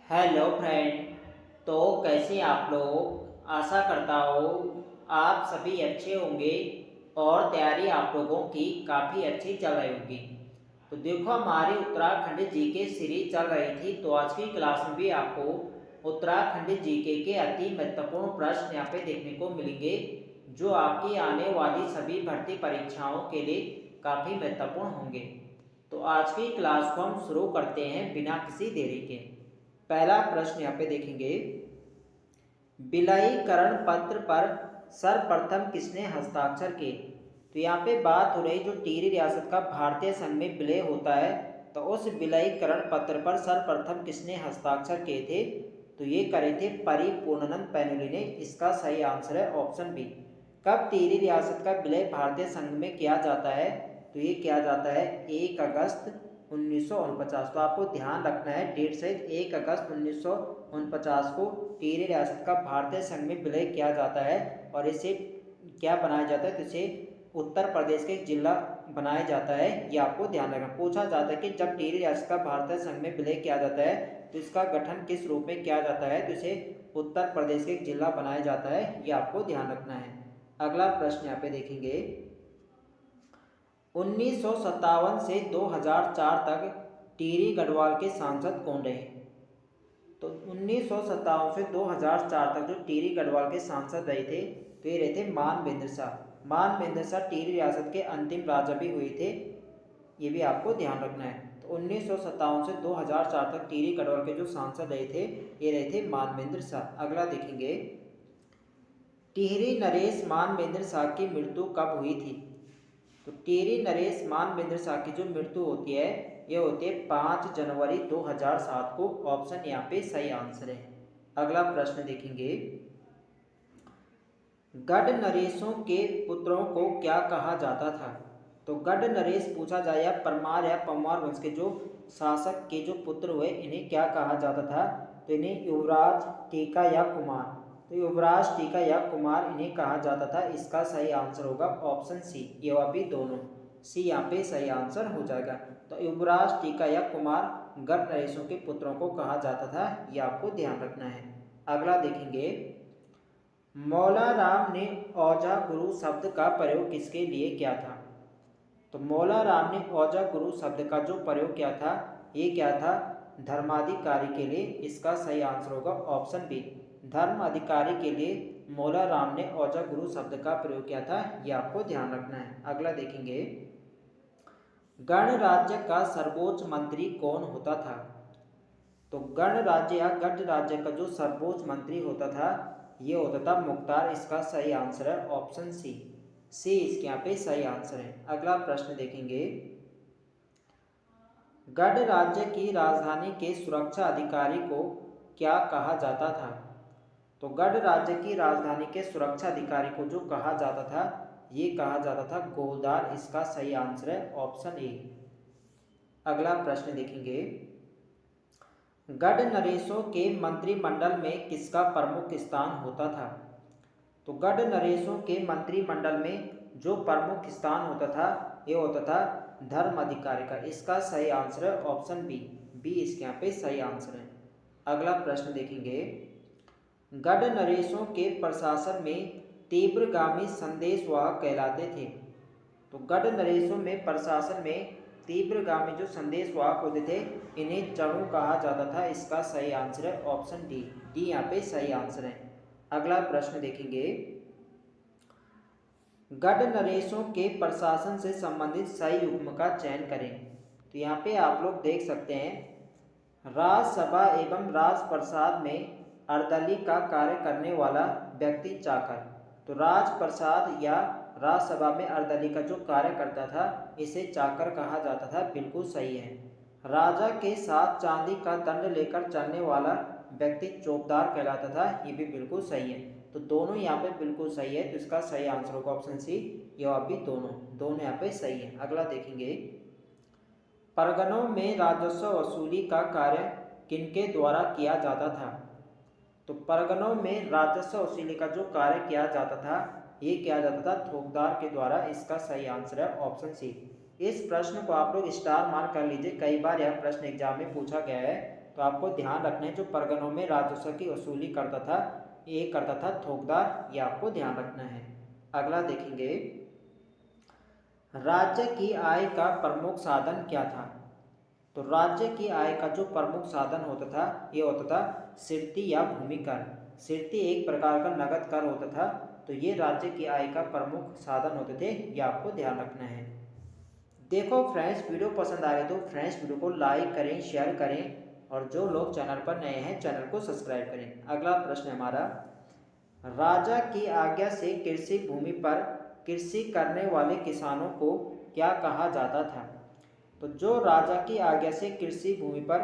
Hello friend. तो कैसे आप लोग? आशा करता हूँ आप सभी अच्छे होंगे और तैयारी आप लोगों की काफ़ी अच्छी चल रही होगी। तो देखो, हमारी उत्तराखंड जीके सीरीज चल रही थी, तो आज की क्लास में भी आपको उत्तराखंड जीके के अति महत्वपूर्ण प्रश्न यहाँ पे देखने को मिलेंगे, जो आपकी आने वाली सभी भर्ती परीक्षाओं के लिए काफ़ी महत्वपूर्ण होंगे। तो आज की क्लास को हम शुरू करते हैं बिना किसी देरी के। पहला प्रश्न यहाँ पे देखेंगे, विलयीकरण पत्र पर सर्वप्रथम किसने हस्ताक्षर किए? तो यहाँ पे बात हो रही, जो टिहरी रियासत का भारतीय संघ में विलय होता है, तो उस विलयीकरण पत्र पर सर्वप्रथम किसने हस्ताक्षर किए थे? तो ये करे थे परिपूर्णानंद पैन्युली ने। इसका सही आंसर है ऑप्शन बी। कब टिहरी रियासत का विलय भारतीय संघ में किया जाता है? तो ये किया जाता है 1 अगस्त 1949। तो आपको ध्यान रखना है डेट सहित, 1 अगस्त 1949 को टिहरी रियासत का भारतीय संघ में विलय किया जाता है। और इसे क्या बनाया जाता है? तो इसे उत्तर प्रदेश के जिला बनाया जाता है। ये आपको ध्यान रखना। पूछा जाता है कि जब टिहरी रियासत का भारतीय संघ में विलय किया जाता है तो इसका गठन किस रूप में किया जाता है? तो इसे उत्तर प्रदेश के जिला बनाया जाता है। ये आपको ध्यान रखना है। अगला प्रश्न यहाँ पे देखेंगे, 1957 से 2004 तक टिहरी गढ़वाल के सांसद कौन रहे? तो 1957 से 2004 तक जो टिहरी गढ़वाल के सांसद रहे थे, तो ये रहे थे मानवेंद्र शाह। मानवेंद्र शाह टिहरी रियासत के अंतिम राजा भी हुए थे। ये भी आपको ध्यान रखना है। तो 1957 से 2004 तक टिहरी गढ़वाल के जो सांसद रहे थे, ये रहे थे मानवेंद्र शाह। अगला देखेंगे, टिहरी नरेश मानवेंद्र शाह की मृत्यु कब हुई थी? तो टिहरी नरेश मानवेंद्र शाह की जो मृत्यु होती है, ये होती है 5 जनवरी 2007 को। ऑप्शन यहाँ पे सही आंसर है। अगला प्रश्न देखेंगे, गढ़ नरेशों के पुत्रों को क्या कहा जाता था? तो गढ़ नरेश पूछा जाए या परमार या पंवार वंश के जो शासक के जो पुत्र हुए, इन्हें क्या कहा जाता था? तो इन्हें युवराज, टीका या कुमार। तो युवराज, टीका या कुमार इन्हें कहा जाता था। इसका सही आंसर होगा ऑप्शन सी, ये अभी दोनों। सी यहाँ पे सही आंसर हो जाएगा। तो युवराज, टीका या कुमार गढ़ नरेशों के पुत्रों को कहा जाता था। ये आपको ध्यान रखना है। अगला देखेंगे, मौला राम ने औजा गुरु शब्द का प्रयोग किसके लिए किया था? तो मौला राम ने औजा गुरु शब्द का जो प्रयोग किया था, ये क्या था? धर्माधिकारी के लिए। इसका सही आंसर होगा ऑप्शन बी, धर्म अधिकारी के लिए मौला राम ने औजा गुरु शब्द का प्रयोग किया था। ये आपको ध्यान रखना है। अगला देखेंगे, गणराज्य का सर्वोच्च मंत्री कौन होता था? तो गणराज्य या गढ़ राज्य का जो सर्वोच्च मंत्री होता था, ये होता था मुख्तार। इसका सही आंसर है ऑप्शन सी। सी इसके यहाँ पे सही आंसर है। अगला प्रश्न देखेंगे, गढ़ राज्य की राजधानी के सुरक्षा अधिकारी को क्या कहा जाता था? तो गढ़ राज्य की राजधानी के सुरक्षा अधिकारी को जो कहा जाता था, ये कहा जाता था गोलदार। इसका सही आंसर है ऑप्शन ए। अगला प्रश्न देखेंगे, गढ़ नरेशों के मंत्रिमंडल में किसका प्रमुख स्थान होता था? तो गढ़ नरेशों के मंत्रिमंडल में जो प्रमुख स्थान होता था, ये होता था धर्म अधिकारी का। इसका सही आंसर है ऑप्शन बी। बी इसके यहाँ पे सही आंसर है। अगला प्रश्न देखेंगे, गढ़ नरेशों के प्रशासन में तीव्रगामी संदेशवाहक कहलाते थे। तो गढ़ नरेशों में प्रशासन में तीव्रगामी जो संदेशवाहक होते थे, इन्हें चणु कहा जाता था। इसका सही आंसर है ऑप्शन डी। डी यहाँ पे सही आंसर है। अगला प्रश्न देखेंगे, गढ़ नरेशों के प्रशासन से संबंधित सही युग्म का चयन करें। तो यहाँ पे आप लोग देख सकते हैं, राजसभा एवं राजप्रसाद में अर्दली का कार्य करने वाला व्यक्ति चाकर। तो राजप्रसाद या राज्यसभा में अर्दली का जो कार्य करता था, इसे चाकर कहा जाता था। बिल्कुल सही है। राजा के साथ चांदी का दंड लेकर चलने वाला व्यक्ति चौकीदार कहलाता था। ये भी बिल्कुल सही है। तो दोनों यहाँ पे बिल्कुल सही है। तो इसका सही आंसर होगा ऑप्शन सी। ये अभी दोनों दोनों यहाँ पे सही है। अगला देखेंगे, परगनों में राजस्व वसूली का कार्य किनके द्वारा किया जाता था? तो परगनों में राजस्व वसूली का जो कार्य किया जाता था, ये किया जाता था थोकदार के द्वारा। इसका सही आंसर है ऑप्शन सी। इस प्रश्न को आप लोग स्टार मार्क कर लीजिए। कई बार यह प्रश्न एग्जाम में पूछा गया है। तो आपको ध्यान रखना है जो परगनों में राजस्व की वसूली करता था ये करता था थोकदार, ये आपको ध्यान रखना है। अगला देखेंगे, राज्य की आय का प्रमुख साधन क्या था? तो राज्य की आय का जो प्रमुख साधन होता था ये होता था सिरती या भूमि कर। सिरती एक प्रकार का नगद कर होता था, तो ये राज्य की आय का प्रमुख साधन होते थे, ये आपको ध्यान रखना है। देखो फ्रेंड्स, वीडियो पसंद आए तो फ्रेंड्स वीडियो को लाइक करें, शेयर करें, और जो लोग चैनल पर नए हैं चैनल को सब्सक्राइब करें। अगला प्रश्न हमारा, राजा की आज्ञा से कृषि भूमि पर कृषि करने वाले किसानों को क्या कहा जाता था? तो जो राजा की आज्ञा से कृषि भूमि पर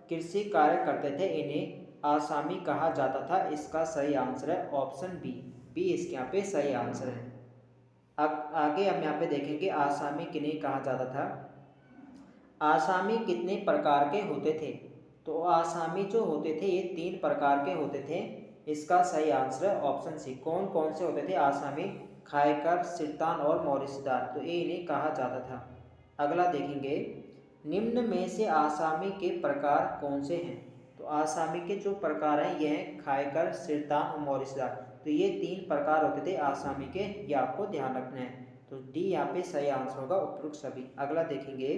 कृषि कार्य करते थे इन्हें आसामी कहा जाता था। इसका सही आंसर है ऑप्शन बी। बी इसके यहाँ पे सही आंसर है। अब आगे हम यहाँ पे देखेंगे आसामी किन्हें कहा जाता था। आसामी कितने प्रकार के होते थे? तो आसामी जो होते थे ये 3 प्रकार के होते थे। इसका सही आंसर है ऑप्शन सी। कौन कौन से होते थे आसामी? खायकर, सिरतान और मौरिसदार, तो ये इन्हें कहा जाता था। अगला देखेंगे, निम्न में से आसामी के प्रकार कौन से हैं? तो आसामी के जो प्रकार हैं ये हैं खायकर, सिरतान और मौरिसदार, तो ये 3 प्रकार होते थे आसामी के, ये आपको ध्यान रखना है। तो डी यहाँ पे सही आंसर होगा उपरोक्त सभी। अगला देखेंगे,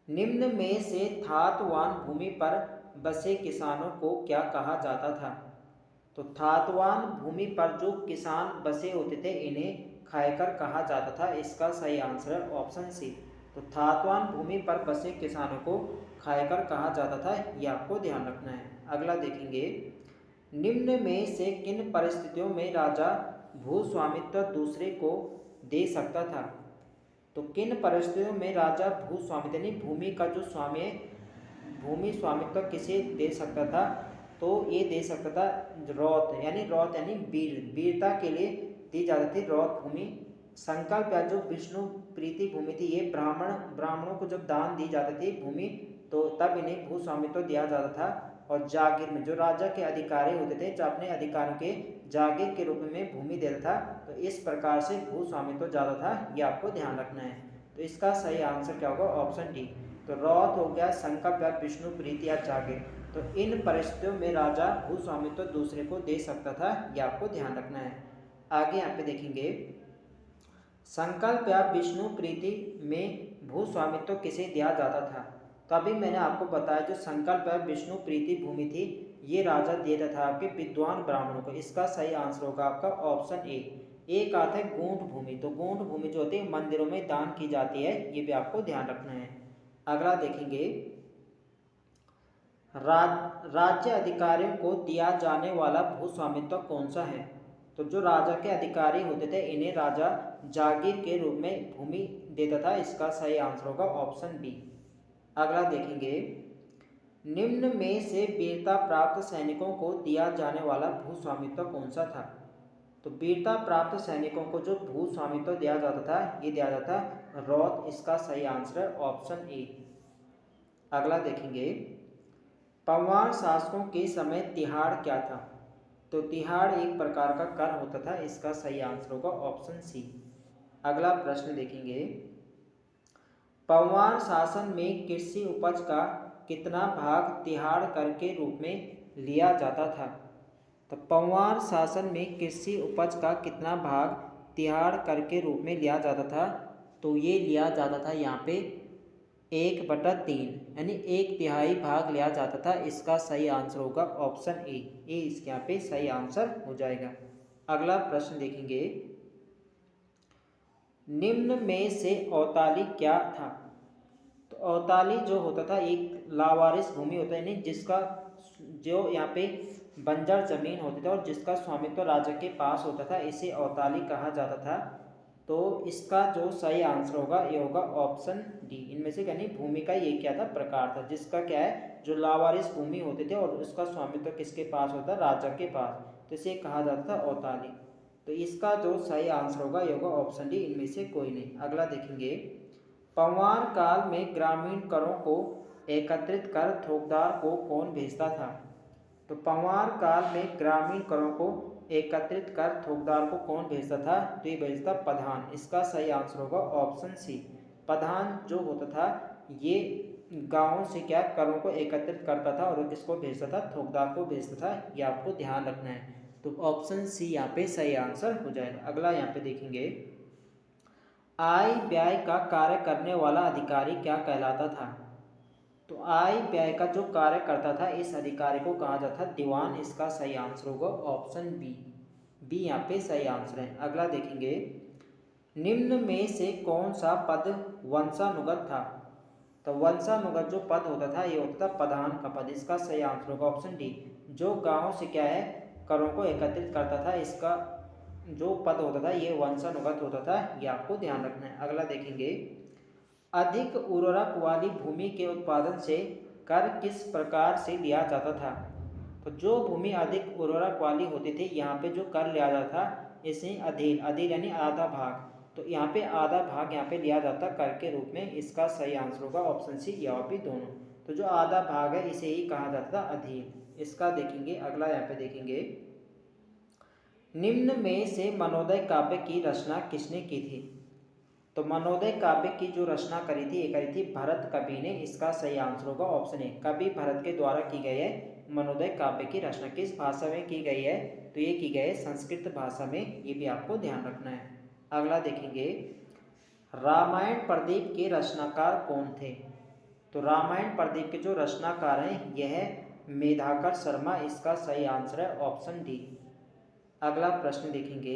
निम्न में से थातवान भूमि पर बसे किसानों को क्या कहा जाता था? तो थातवान भूमि पर जो किसान बसे होते थे इन्हें खायकर कहा जाता था। इसका सही आंसर है ऑप्शन सी। तो थातवान भूमि पर बसे किसानों को खायकर कहा जाता था, ये आपको ध्यान रखना है। अगला देखेंगे, निम्न में से किन परिस्थितियों में राजा भूस्वामित्व दूसरे को दे सकता था? तो किन परिस्थितियों में राजा भूस्वामित्व यानी भूमि का जो स्वामी है भूमि स्वामित्व किसे दे सकता था? तो ये दे सकता था रौत यानी वीरता के लिए दी जाती थी रौत भूमि। संकल्प या जो विष्णु प्रीति भूमि थी ये ब्राह्मणों को जब दान दी जाती थी भूमि, तो तब इन्हें भूस्वामित्व दिया जाता था। और जागीर में जो राजा के अधिकारी होते थे जो अपने अधिकारियों के जागीर के रूप में भूमि देता था, तो इस प्रकार से भूस्वामित्व जाता था, ये आपको ध्यान रखना है। तो इसका सही आंसर क्या होगा? Option D. तो रौत हो गया, संकल्प या विष्णु प्रीति या जागीर, तो इन परिस्थितियों में राजा भूस्वामित्व दूसरे को दे सकता था, यह आपको ध्यान रखना है। आगे यहाँ पे देखेंगे, संकल्प या विष्णु प्रीति में भूस्वामित्व किसे दिया जाता था? तो अभी मैंने आपको बताया जो संकल्प या विष्णु प्रीति भूमि थी ये राजा देता था आपके विद्वान ब्राह्मणों को। इसका सही आंसर होगा आपका ऑप्शन ए। एक आता है गूंठ भूमि, तो गूंठ भूमि जो होती है मंदिरों में दान की जाती है, ये भी आपको ध्यान रखना है। अगला देखेंगे, राज्य अधिकारियों को दिया जाने वाला भूस्वामित्व कौन सा है? तो जो राजा के अधिकारी होते थे इन्हें राजा जागीर के रूप में भूमि देता था। इसका सही आंसर होगा ऑप्शन बी। अगला देखेंगे, निम्न में से वीरता प्राप्त सैनिकों को दिया जाने वाला भूस्वामित्व कौन सा था? तो वीरता प्राप्त सैनिकों को जो भूस्वामित्व दिया जाता था ये दिया जाता रौत। इसका सही आंसर है ऑप्शन ए। अगला देखेंगे, पंवार शासकों के समय तिहाड़ क्या था? तो तिहाड़ एक प्रकार का कर होता था। इसका सही आंसर होगा ऑप्शन सी। अगला प्रश्न देखेंगे, पंवार शासन में कृषि उपज का कितना भाग तिहाड़ कर के रूप में लिया जाता था? तो पंवार शासन में कृषि उपज का कितना भाग तिहाड़ कर के रूप में लिया जाता था? तो ये लिया जाता था यहाँ पे 1/3 यानी 1/3 भाग लिया जाता था। इसका सही आंसर होगा ऑप्शन ए। इसके यहाँ पे सही आंसर हो जाएगा। अगला प्रश्न देखेंगे, निम्न में से औताली क्या था? तो औताली जो होता था एक लावारिस भूमि होता है यानी जिसका जो यहाँ पे बंजर जमीन होती थी और जिसका स्वामित्व राजा के पास होता था, इसे औताली कहा जाता था। तो इसका जो सही आंसर होगा ये होगा ऑप्शन डी। इनमें से यानी भूमि का ये क्या था? प्रकार था, जिसका क्या है जो लावारिस भूमि होते थे और उसका स्वामित्व किसके पास होता? राजा के पास, तो इसे कहा जाता था औताली। तो इसका जो सही आंसर होगा ये होगा ऑप्शन डी, इनमें से कोई नहीं। अगला देखेंगे, पंवार काल में ग्रामीण करों को एकत्रित कर थोकदार को कौन भेजता था? तो पंवार काल में ग्रामीण करों को एकत्रित कर थोकदार को कौन भेजता था? तो ये भेजता प्रधान। इसका सही आंसर होगा ऑप्शन सी। प्रधान जो होता था ये गांवों से क्या करों को एकत्रित करता था और वो किसको भेजता था, थोकदार को भेजता था। ये आपको ध्यान रखना है। तो ऑप्शन सी यहाँ पे सही आंसर हो जाएगा। अगला यहाँ पे देखेंगे, आय व्यय का कार्य करने वाला अधिकारी क्या कहलाता था। तो आय व्यय का जो कार्य करता था इस अधिकारी को कहा जाता था दीवान। इसका सही आंसर होगा ऑप्शन बी। बी यहाँ पे सही आंसर है। अगला देखेंगे, निम्न में से कौन सा पद वंशानुगत था। तो वंशानुगत जो पद होता था ये होता था प्रधान का पद। इसका सही आंसर होगा ऑप्शन डी। जो गांव से क्या है करों को एकत्रित करता था, इसका जो पद होता था ये वंशानुगत होता था। ये आपको ध्यान रखना है। अगला देखेंगे, अधिक उर्वरक वाली भूमि के उत्पादन से कर किस प्रकार से लिया जाता था। तो जो भूमि अधिक उर्वरक वाली होती थी यहाँ पे जो कर लिया जाता था इसे अधील, अधील यानी आधा भाग। तो यहाँ पे आधा भाग यहाँ पे लिया जाता कर के रूप में। इसका सही आंसर होगा ऑप्शन सी या भी दोनों। तो जो आधा भाग है इसे ही कहा जाता था अधील। इसका देखेंगे। अगला यहाँ पे देखेंगे, निम्न में से मनोदय काव्य की रचना किसने की थी। तो मनोदय काव्य की जो रचना करी थी ये करी थी भरत कवि ने। इसका सही आंसर होगा ऑप्शन ए। कवि भरत के द्वारा की गई है मनोदय काव्य की रचना। किस भाषा में की गई है, तो ये की गई है संस्कृत भाषा में। ये भी आपको ध्यान रखना है। अगला देखेंगे, रामायण प्रदीप के रचनाकार कौन थे। तो रामायण प्रदीप के जो रचनाकार हैं यह है मेधाकर शर्मा। इसका सही आंसर है ऑप्शन डी। अगला प्रश्न देखेंगे,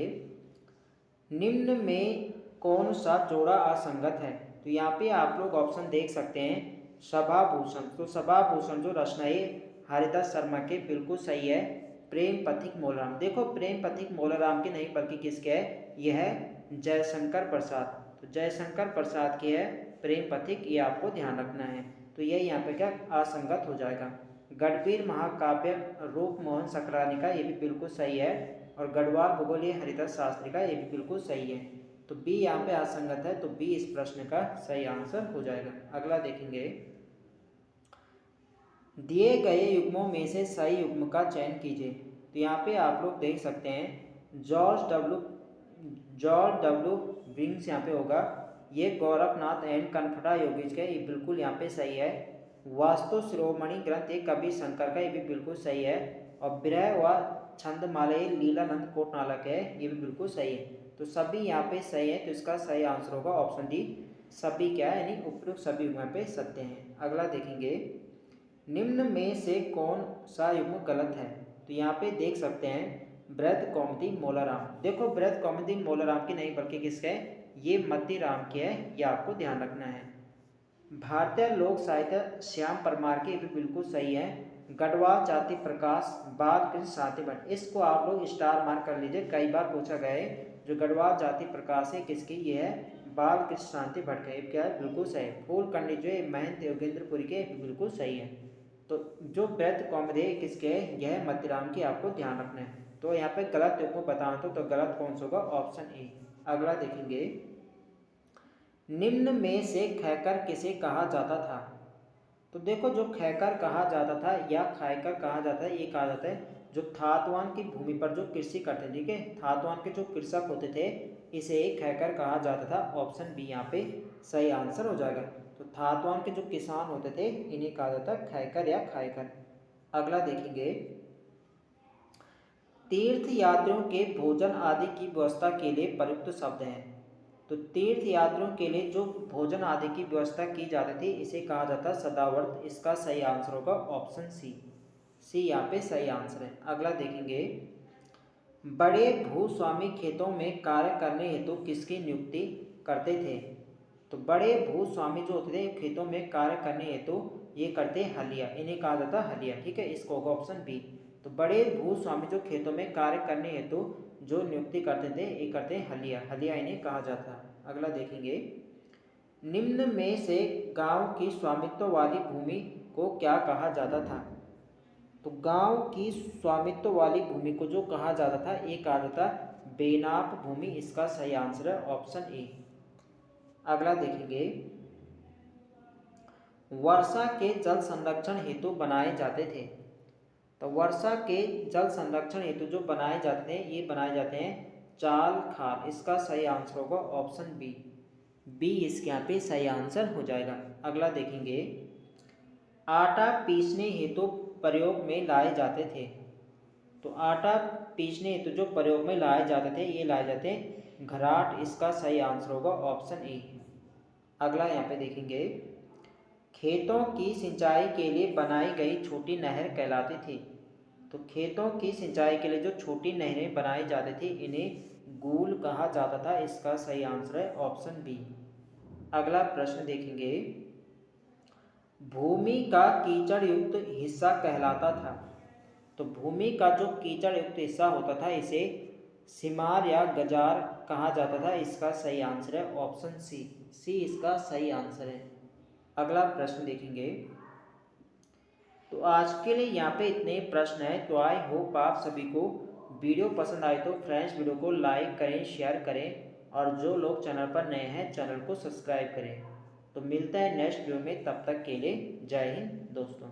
निम्न में कौन सा जोड़ा असंगत है। तो यहाँ पे आप लोग ऑप्शन देख सकते हैं सभाभूषण। तो सभाभूषण जो रचना है हरिदास शर्मा के बिल्कुल सही है। प्रेम पथिक मोलाराम, देखो प्रेम पथिक मोलाराम की नहीं बल्कि किसके है, यह है जयशंकर प्रसाद। तो जयशंकर प्रसाद की है प्रेम पथिक। ये आपको ध्यान रखना है। तो ये यहाँ पे क्या असंगत हो जाएगा। गढ़वीर महाकाव्य रूप मोहन सकरानी का ये भी बिल्कुल सही है। और गढ़वाल भूगोल ये हरिदास शास्त्री का ये भी बिल्कुल सही है। तो बी यहाँ पे असंगत है। तो बी इस प्रश्न का सही आंसर हो जाएगा। अगला देखेंगे, दिए गए युग्मों में से सही युग्म का चयन कीजिए। तो यहाँ पे आप लोग देख सकते हैं जॉर्ज डब्ल्यू विंग्स यहाँ पे होगा। ये गोरखनाथ एंड कनफटा योगेश का, ये बिल्कुल यहाँ पे सही है। वास्तु शिरोमणि ग्रंथ एक कवि शंकर का, ये भी बिल्कुल सही है। और विरह व छंदमाला लीलानंद कोटनालक है, ये भी बिल्कुल सही है। तो सभी यहाँ पे सही है। तो इसका सही आंसर होगा ऑप्शन डी। सभी क्या है, यानी उपयुक्त सभी युग्म पे सत्य हैं। अगला देखेंगे, निम्न में से कौन सा युग्म गलत है। तो यहाँ पे देख सकते हैं बृहद कौमुदी मोलाराम। देखो बृहद कौमुदी मोलाराम की नहीं बल्कि किसके है, ये मतीराम की है। ये आपको ध्यान रखना है। भारतीय लोक साहित्य श्याम परमार की भी बिल्कुल सही है। गढ़वाल जाति प्रकाश बाल कृष्ण शांति भट्ट, इसको आप लोग स्टार मार्क कर लीजिए। कई बार पूछा गया है। जो गढ़वाल जाति प्रकाश है किसकी, ये है बाल कृष्ण शांति भट्ट का। क्या है, बिल्कुल सही है। फूल कंडी जो है महंत योगेंद्रपुरी के, बिल्कुल सही है। तो जो बृहद कौमुदी किसके है, यह है मतीराम की। आपको ध्यान रखना है। तो यहाँ पे गलत युग्म बताना तो गलत कौन सा होगा, ऑप्शन ए। अगला देखेंगे, निम्न में से खैकर किसे कहा जाता था। तो देखो जो खैकर कहा जाता था या खैकर कहा जाता है, ये कहा जाता है जो थातवान की भूमि पर जो कृषि करते थे। ठीक है, थातवान के जो कृषक होते थे इसे खैकर कहा जाता था। ऑप्शन बी यहाँ पे सही आंसर हो जाएगा। तो थातवान के जो किसान होते थे इन्हें कहा जाता खैकर या खैकर। अगला देखेंगे, तीर्थ यात्रियों के भोजन आदि की व्यवस्था के लिए प्रयुक्त शब्द हैं। तो तीर्थ यात्रियों के लिए जो भोजन आदि की व्यवस्था की जाती थी इसे कहा जाता सदावर्त। इसका सही आंसर होगा ऑप्शन सी। सी यहाँ पे सही आंसर है। अगला देखेंगे, बड़े भूस्वामी खेतों में कार्य करने हेतु किसकी नियुक्ति करते थे। तो बड़े भूस्वामी जो होते थे खेतों में कार्य करने हेतु ये करते हलिया, इन्हें कहा जाता हलिया। ठीक है, इसको होगा ऑप्शन बी। तो बड़े भूस्वामी जो खेतों में कार्य करने हेतु जो नियुक्ति करते थे ये करते हलिया, हलिया इन्हें कहा जाता है। अगला देखेंगे, निम्न में से गांव की स्वामित्व वाली भूमि को क्या कहा जाता था। तो गांव की स्वामित्व वाली भूमि को जो कहा जाता था ये कहा जाता बेनाप भूमि। इसका सही आंसर है ऑप्शन ए। अगला देखेंगे, वर्षा के जल संरक्षण हेतु बनाए जाते थे। तो वर्षा के जल संरक्षण हेतु जो बनाए जाते हैं ये बनाए जाते हैं चाल खाल। इसका सही आंसर होगा ऑप्शन बी। बी इसके यहाँ पे सही आंसर हो जाएगा। अगला देखेंगे, आटा पीसने हेतु प्रयोग में लाए जाते थे। तो आटा पीसने हेतु जो प्रयोग में लाए जाते थे ये लाए जाते घराट। इसका सही आंसर होगा ऑप्शन ए। अगला यहाँ पे देखेंगे, खेतों की सिंचाई के लिए बनाई गई छोटी नहर कहलाती थी। तो खेतों की सिंचाई के लिए जो छोटी नहरें बनाई जाती थी इन्हें गूल कहा जाता था। इसका सही आंसर है ऑप्शन बी। अगला प्रश्न देखेंगे, भूमि का कीचड़ युक्त हिस्सा कहलाता था। तो भूमि का जो कीचड़ युक्त हिस्सा होता था इसे सिमार या गजार कहा जाता था। इसका सही आंसर है ऑप्शन सी। सी इसका सही आंसर है। अगला प्रश्न देखेंगे, तो आज के लिए यहाँ पे इतने प्रश्न हैं। तो आई होप आप सभी को वीडियो पसंद आए तो फ्रेंड्स वीडियो को लाइक करें, शेयर करें और जो लोग चैनल पर नए हैं चैनल को सब्सक्राइब करें। तो मिलता है नेक्स्ट वीडियो में, तब तक के लिए जय हिंद दोस्तों।